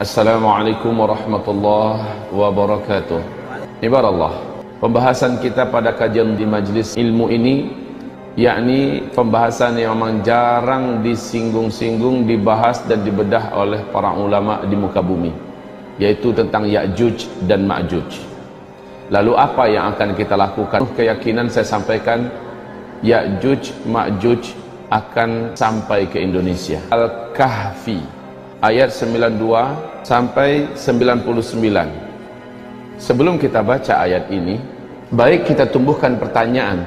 Assalamualaikum warahmatullahi wabarakatuh. Ibarat pembahasan kita pada kajian di majlis ilmu ini, yakni pembahasan yang memang jarang disinggung-singgung, dibahas dan dibedah oleh para ulama di muka bumi, yaitu tentang Ya'juj dan Ma'juj. Lalu apa yang akan kita lakukan? Keyakinan saya sampaikan, Ya'juj Ma'juj akan sampai ke Indonesia. Al-Kahfi ayat 92 sampai 99. Sebelum kita baca ayat ini, baik kita tumbuhkan pertanyaan,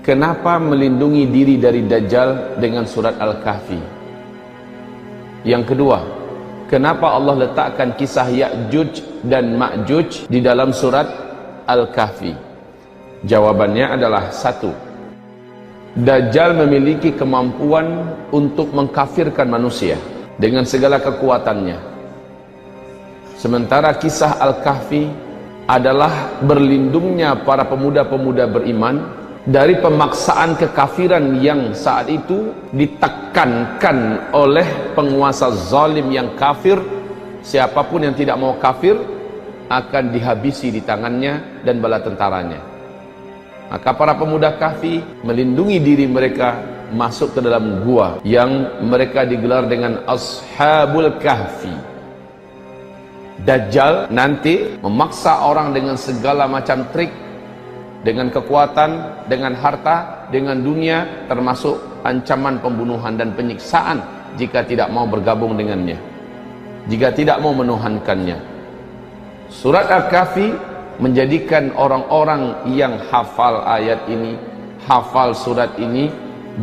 kenapa melindungi diri dari Dajjal dengan surat Al-Kahfi? Yang kedua, kenapa Allah letakkan kisah Ya'juj dan Ma'juj di dalam surat Al-Kahfi? Jawabannya adalah satu, Dajjal memiliki kemampuan untuk mengkafirkan manusia dengan segala kekuatannya. Sementara kisah Al-Kahfi adalah berlindungnya para pemuda-pemuda beriman dari pemaksaan kekafiran yang saat itu ditekankan oleh penguasa zalim yang kafir. Siapapun yang tidak mau kafir akan dihabisi di tangannya dan bala tentaranya. Maka para pemuda Kahfi melindungi diri mereka masuk ke dalam gua yang mereka digelar dengan Ashabul Kahfi. Dajjal nanti memaksa orang dengan segala macam trik, dengan kekuatan, dengan harta, dengan dunia, termasuk ancaman pembunuhan dan penyiksaan jika tidak mau bergabung dengannya, jika tidak mau menuhankannya. Surat Al-Kahfi menjadikan orang-orang yang hafal ayat ini, hafal surat ini,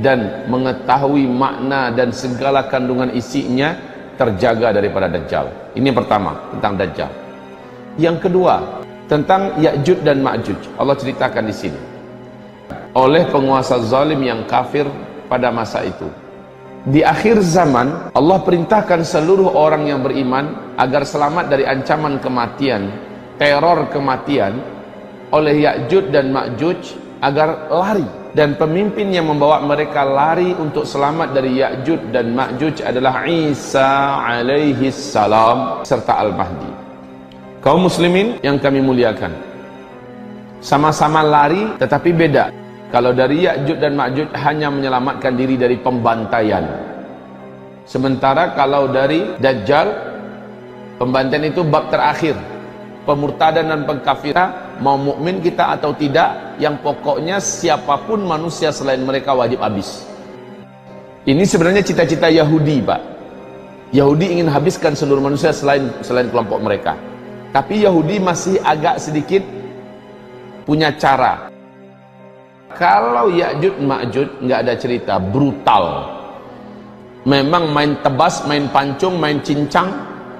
dan mengetahui makna dan segala kandungan isinya terjaga daripada Dajjal. Ini yang pertama, tentang Dajjal. Yang kedua, tentang Ya'juj dan Ma'juj. Allah ceritakan di sini. Oleh penguasa zalim yang kafir pada masa itu. Di akhir zaman, Allah perintahkan seluruh orang yang beriman agar selamat dari ancaman kematian, teror kematian oleh Ya'juj dan Ma'juj, agar lari, dan pemimpin yang membawa mereka lari untuk selamat dari Ya'juj dan Ma'juj adalah Isa alaihi salam serta Al-Mahdi. Kaum muslimin yang kami muliakan, sama-sama lari tetapi beda. Kalau dari Ya'juj dan Ma'juj hanya menyelamatkan diri dari pembantaian, sementara kalau dari Dajjal, pembantaian itu bab terakhir. Pemurtadan dan pengkafiran, mau mukmin kita atau tidak, yang pokoknya siapapun manusia selain mereka wajib habis. Ini sebenarnya cita-cita Yahudi, Pak. Yahudi ingin habiskan seluruh manusia selain kelompok mereka. Tapi Yahudi masih agak sedikit punya cara. Kalau Ya'juj Ma'juj nggak ada cerita, brutal. Memang main tebas, main pancung, main cincang,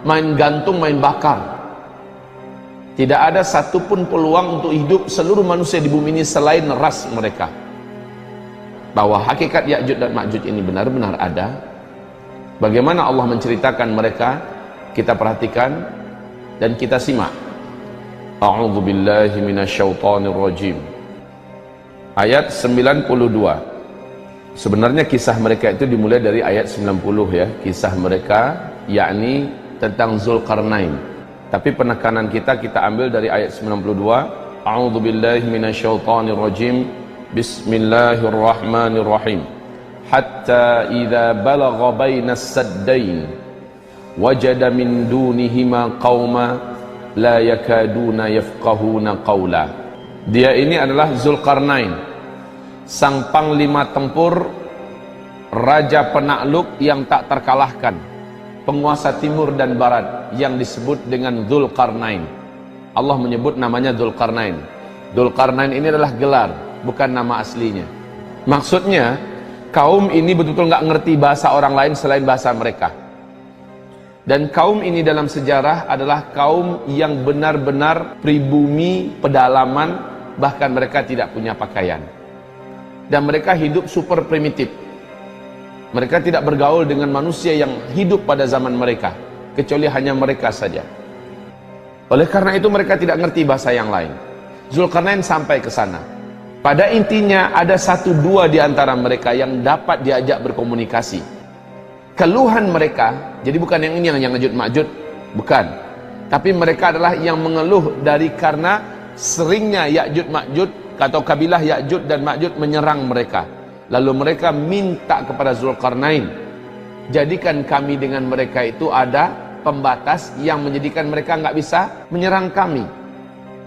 main gantung, main bakar. Tidak ada satupun peluang untuk hidup seluruh manusia di bumi ini selain ras mereka. Bahwa hakikat Ya'juj dan Ma'juj ini benar-benar ada. Bagaimana Allah menceritakan mereka, kita perhatikan dan kita simak. A'udzu billahi minasyaitonir rajim. Ayat 92. Sebenarnya kisah mereka itu dimulai dari ayat 90 ya, kisah mereka yakni tentang Zulkarnain. Tapi penekanan kita ambil dari ayat 92. A'udzu billahi minasyaitonir rajim. Bismillahirrahmanirrahim. Hatta idza balagha bainas saddain wajada min dunihima qauma la yakaduna yafqahuna qawla. Dia ini adalah Zulkarnain, sang panglima tempur, raja penakluk yang tak terkalahkan, penguasa timur dan barat yang disebut dengan Dzulqarnain. Allah menyebut namanya Dzulqarnain. Dzulqarnain ini adalah gelar, bukan nama aslinya. Maksudnya kaum ini betul-betul nggak ngerti bahasa orang lain selain bahasa mereka. Dan kaum ini dalam sejarah adalah kaum yang benar-benar pribumi, pedalaman, bahkan mereka tidak punya pakaian. Dan mereka hidup super primitif. Mereka tidak bergaul dengan manusia yang hidup pada zaman mereka, kecuali hanya mereka saja. Oleh karena itu mereka tidak ngerti bahasa yang lain. Zulkarnain sampai ke sana. Pada intinya ada satu dua di antara mereka yang dapat diajak berkomunikasi. Keluhan mereka, jadi bukan yang ini yang Ya'juj Ma'juj, Bukan. Tapi mereka adalah yang mengeluh dari karena seringnya Ya'juj Ma'juj atau kabilah Ya'juj dan Ma'juj menyerang mereka. Lalu mereka minta kepada Zulkarnain, jadikan kami dengan mereka itu ada pembatas yang menjadikan mereka nggak bisa menyerang kami.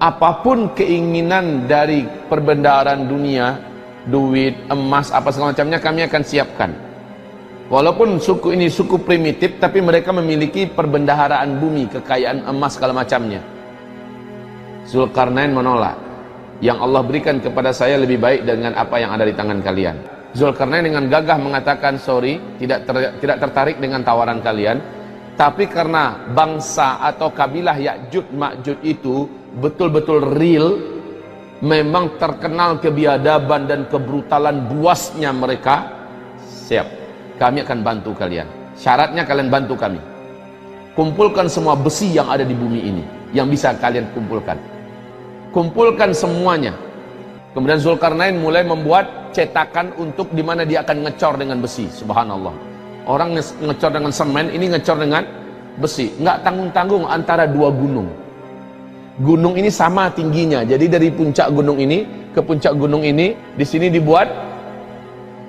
Apapun keinginan dari perbendaharaan dunia, duit, emas, apa segala macamnya, kami akan siapkan. Walaupun suku ini suku primitif, tapi mereka memiliki perbendaharaan bumi, kekayaan emas segala macamnya. Zulkarnain menolak. Yang Allah berikan kepada saya lebih baik dengan apa yang ada di tangan kalian. Zulkarnain dengan gagah mengatakan, sorry, tidak tertarik dengan tawaran kalian. Tapi karena bangsa atau kabilah Ya'juj Ma'juj itu betul-betul real, memang terkenal kebiadaban dan kebrutalan buasnya mereka, siap, kami akan bantu kalian. Syaratnya kalian bantu kami. Kumpulkan semua besi yang ada di bumi ini, yang bisa kalian kumpulkan. Kumpulkan semuanya. Kemudian Zulkarnain mulai membuat cetakan untuk dimana dia akan ngecor dengan besi. Subhanallah. Orang ngecor dengan semen, ini ngecor dengan besi. Nggak tanggung-tanggung antara dua gunung. Gunung ini sama tingginya. Jadi dari puncak gunung ini ke puncak gunung ini, di sini dibuat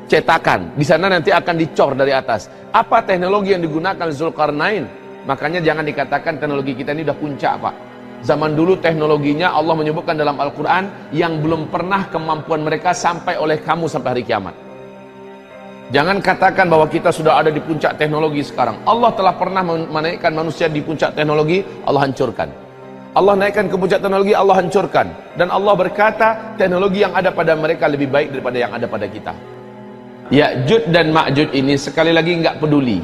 cetakan. Di sana nanti akan dicor dari atas. Apa teknologi yang digunakan Zulkarnain? Makanya jangan dikatakan teknologi kita ini udah puncak, Pak. Zaman dulu teknologinya Allah menyebutkan dalam Al-Quran yang belum pernah kemampuan mereka sampai oleh kamu sampai hari kiamat. Jangan katakan bahwa kita sudah ada di puncak teknologi sekarang. Allah telah pernah menaikkan manusia di puncak teknologi, Allah hancurkan. Allah naikkan ke puncak teknologi, Allah hancurkan. Dan Allah berkata, teknologi yang ada pada mereka lebih baik daripada yang ada pada kita. Ya'juj dan Ma'juj ini sekali lagi nggak peduli.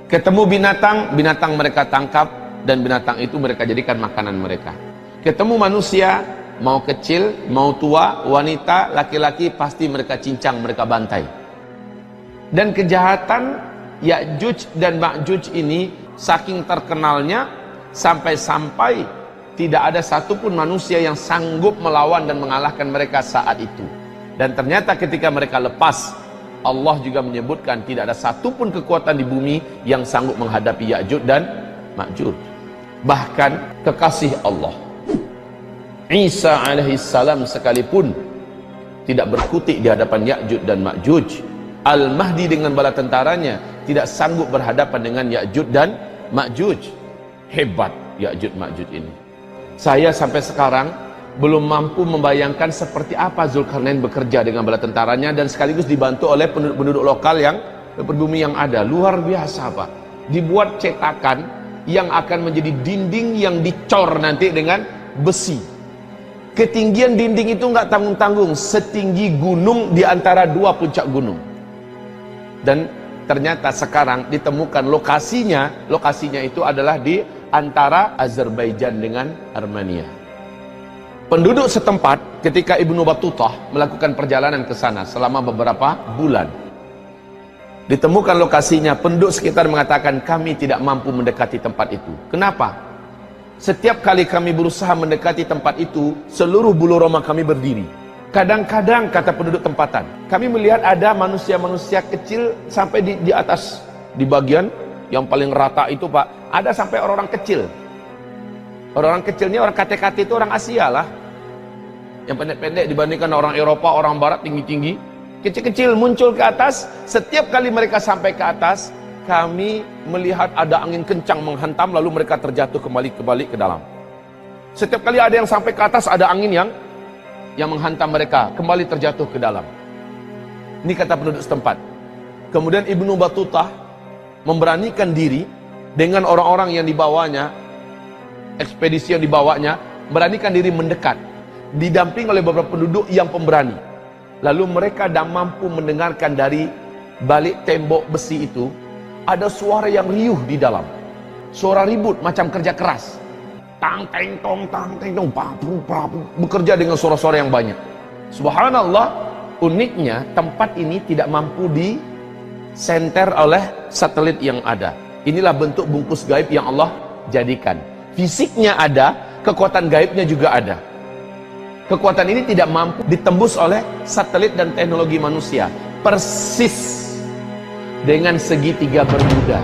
Ketemu binatang, binatang mereka tangkap, dan binatang itu mereka jadikan makanan mereka. Ketemu manusia, mau kecil, mau tua, wanita, laki-laki, pasti mereka cincang, mereka bantai. Dan kejahatan Ya'juj dan Ma'juj ini saking terkenalnya, sampai-sampai tidak ada satupun manusia yang sanggup melawan dan mengalahkan mereka saat itu. Dan ternyata ketika mereka lepas, Allah juga menyebutkan tidak ada satupun kekuatan di bumi yang sanggup menghadapi Ya'juj dan Ma'juj. Bahkan kekasih Allah Isa alaihissalam sekalipun tidak berkutik di hadapan Ya'juj dan Ma'juj. Al-Mahdi dengan bala tentaranya tidak sanggup berhadapan dengan Ya'juj dan Ma'juj. Hebat Ya'juj Ma'juj ini. Saya sampai sekarang belum mampu membayangkan seperti apa Zulkarnain bekerja dengan bala tentaranya dan sekaligus dibantu oleh penduduk lokal yang berbumi yang ada. Luar biasa, Pak. Dibuat cetakan yang akan menjadi dinding yang dicor nanti dengan besi. Ketinggian dinding itu nggak tanggung-tanggung, setinggi gunung di antara dua puncak gunung. Dan ternyata sekarang ditemukan lokasinya itu adalah di antara Azerbaijan dengan Armenia. Penduduk setempat ketika Ibnu Battutah melakukan perjalanan ke sana selama beberapa bulan, ditemukan lokasinya, penduduk sekitar mengatakan kami tidak mampu mendekati tempat itu. Kenapa? Setiap kali kami berusaha mendekati tempat itu, seluruh bulu roma kami berdiri. Kadang-kadang, kata penduduk tempatan, kami melihat ada manusia-manusia kecil sampai di atas, di bagian yang paling rata itu, Pak, ada sampai orang-orang kecil. Orang-orang kecilnya, orang KT-KT itu orang Asia lah. Yang pendek-pendek dibandingkan orang Eropa, orang Barat tinggi-tinggi. Kecil-kecil muncul ke atas. Setiap kali mereka sampai ke atas, kami melihat ada angin kencang menghantam, lalu mereka terjatuh kembali ke dalam. Setiap kali ada yang sampai ke atas, ada angin yang menghantam mereka, kembali terjatuh ke dalam. Ini kata penduduk setempat. Kemudian Ibnu Battutah memberanikan diri dengan orang-orang yang dibawanya, ekspedisi yang dibawanya, beranikan diri mendekat, didamping oleh beberapa penduduk yang pemberani. Lalu mereka dah mampu mendengarkan dari balik tembok besi itu, ada suara yang riuh di dalam. Suara ribut macam kerja keras. Tang teng tong, bekerja dengan suara-suara yang banyak. Subhanallah, uniknya tempat ini tidak mampu disenter oleh satelit yang ada. Inilah bentuk bungkus gaib yang Allah jadikan. Fisiknya ada, kekuatan gaibnya juga ada. Kekuatan ini tidak mampu ditembus oleh satelit dan teknologi manusia. Persis dengan segitiga Bermuda.